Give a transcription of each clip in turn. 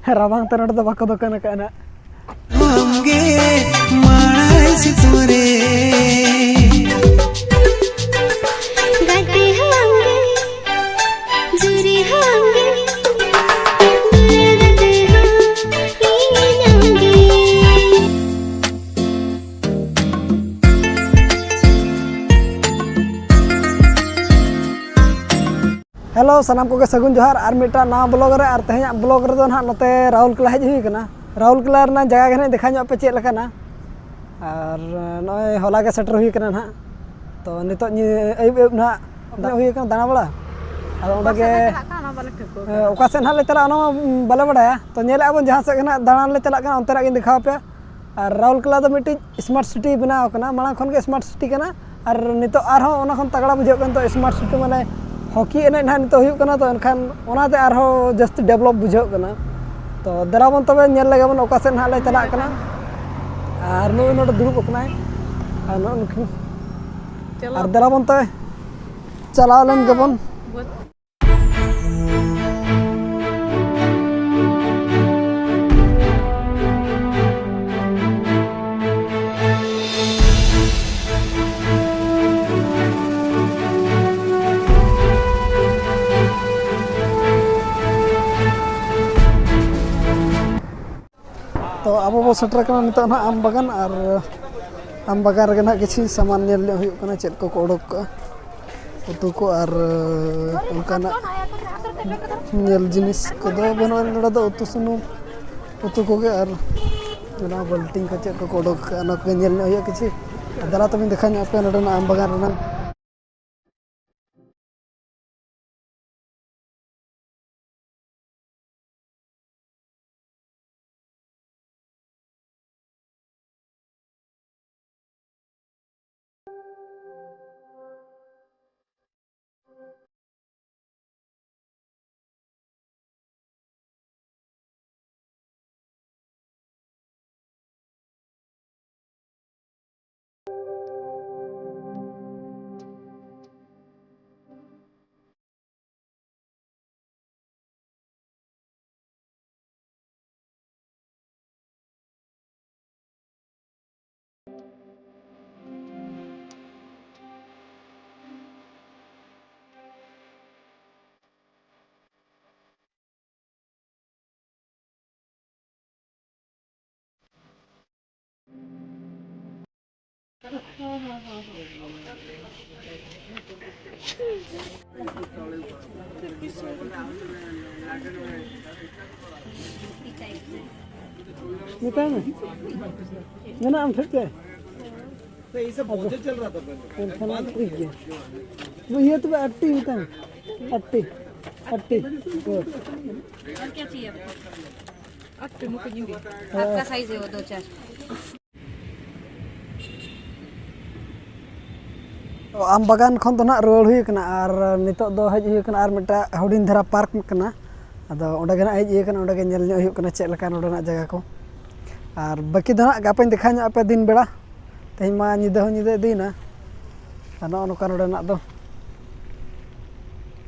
Rabang tanah itu bako dokan kana. Homge marai siture. Gati homge, juri homge, duragate ho inange. Hello, sanam ko ke sagun johar ar mita na blog re ar tehnya blog re don ha note Rahul Kela hej hui kana. Rahul Kela na jaga gane dekha nyo ape chet lekana. Ar noy hola ge setter hui kana na. To nito ayub na hui kana dana bala. Ado onda ge oka sen ha le chala ona bale badaya. To nyele abon jahan se kana dana le chala kana onte ra gin dekha pe. Ar Rahul Kela do miti smart city banaw kana malang khon ge smart city kana. Ar nito ar ho ona khon tagड़ा bujhaw kan to smart city mane hockey एने ना नितो हुयुग कना तो एनखान ओनाते आरो जस्ती develop बुझाव कना तो दराबन तबे नेल लगे बन ओका सेन हाले चला कना आर नो नोड दुरुब कनाय आर नो नुखिन आर दराबन तबे चलाव लन गबन तो अब वो सेटर करना नितो ना आम बागान और आम बागान रे ना किसी सामान नेल हुयुग कना चेद को ओडोक का उतु को और उनकाना नेल जिनिस को दो बनो नडा दो उतु सुनु उतु को के और ना बल्टिंग का चेद को ओडोक का ना को नेल हुयुग किसी दला तो मैं देखा nya पे नडा ना आम बागान रे ना निकाल में ये ना हम फिर के तो ये सब बहुत चल रहा था पहले वो ये तो अट्टी होता है अट्टी अट्टी और क्या चाहिए आपको अट्टी मुझे नहीं आपका साइज है वो 2-4 तो आम बागान खन तो ना रुआड़ हुई कना और नितो दो हज हुई कना और मिटा हुडिन धरा पार्क कना अदो ओंडे गना हज हुई कना ओंडे गे नेल न्यो हुई कना चेद लका नोडना जगह को और बाकी दो ना गापाñ देखा ᱧᱚᱜ पे दिन बेड़ा तेज मा निदा हो निदा दीना और नो नोका नोडना दो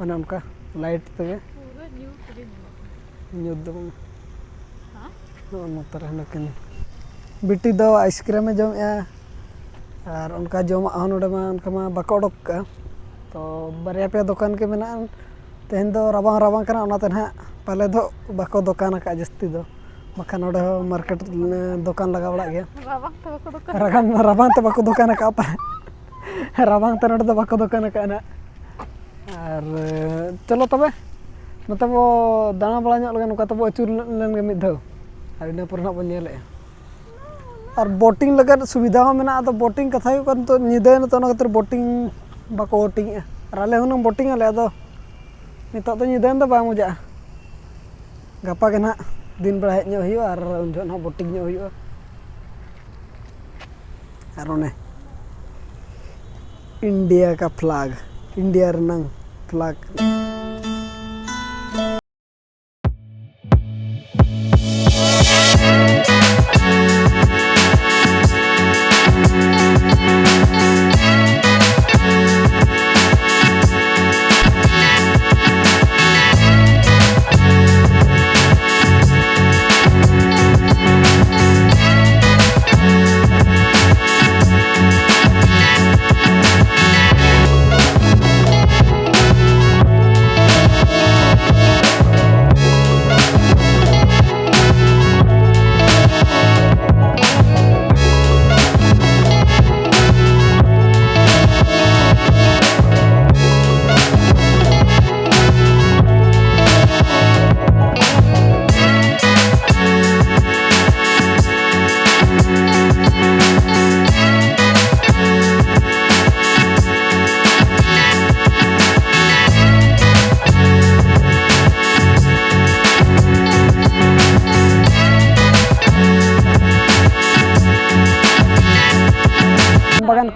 ओने उनका लाइट तगे न्यू दो हां नो तरह नकिन बिटी दो आइसक्रीम में जम या और उनका जमा नोडे मा उनका मा बाको ओडोक का तो बारिया पे दुकान के मेना तेहन दो राबांग राबांग कना ओनाते ना पाले दो बाको दुकान का जस्ती दो मखान ओडे मार्केट दुकान लगा बड़ा गया राबांग तो बाको दुकान का पर राबांग तो नोडे बाको दुकान का ना और चलो तबे मतलब वो दाना बड़ा ᱧᱚᱜ लगे नुका तबो अचूर लेन गे मिद धाव और इना पर ना बन नेले और बोटिंग लगे सुविधा हो मेना तो बोटिंग कथा हो तो निदे न तो ना खातिर बोटिंग बाको बोटिंग और आले हुन बोटिंग आले अदो नितो तो निदे तो बा मजा गापा के ना दिन बड़ा हेज ᱧᱚᱜ हुई और उन जो ना बोटिंग ᱧᱚᱜ हुई और ओने इंडिया का फ्लैग इंडिया रनंग फ्लैग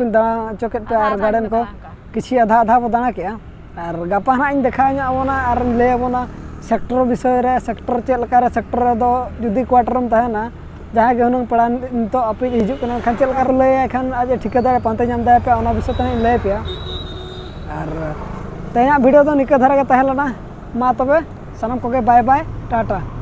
को दाणा हचो केद पे और गार्डन को किसी आधा आधा बो दाणा के और गपा ना इन देखा आबोना और लय आबोना सेक्टर विषय रे सेक्टर चेक लकार सेक्टर दो जुदी क्वार्टरम तहना जहाँ के हुनंग पड़ा नितो अपि हिजुक कना खान चेक लकार लय खान आज ठिकादार पांते नाम दा पे ओना विषय तने लय पे और तेया वीडियो तो निका धारा के तहलना मा तबे सनम को बाय बाय टाटा।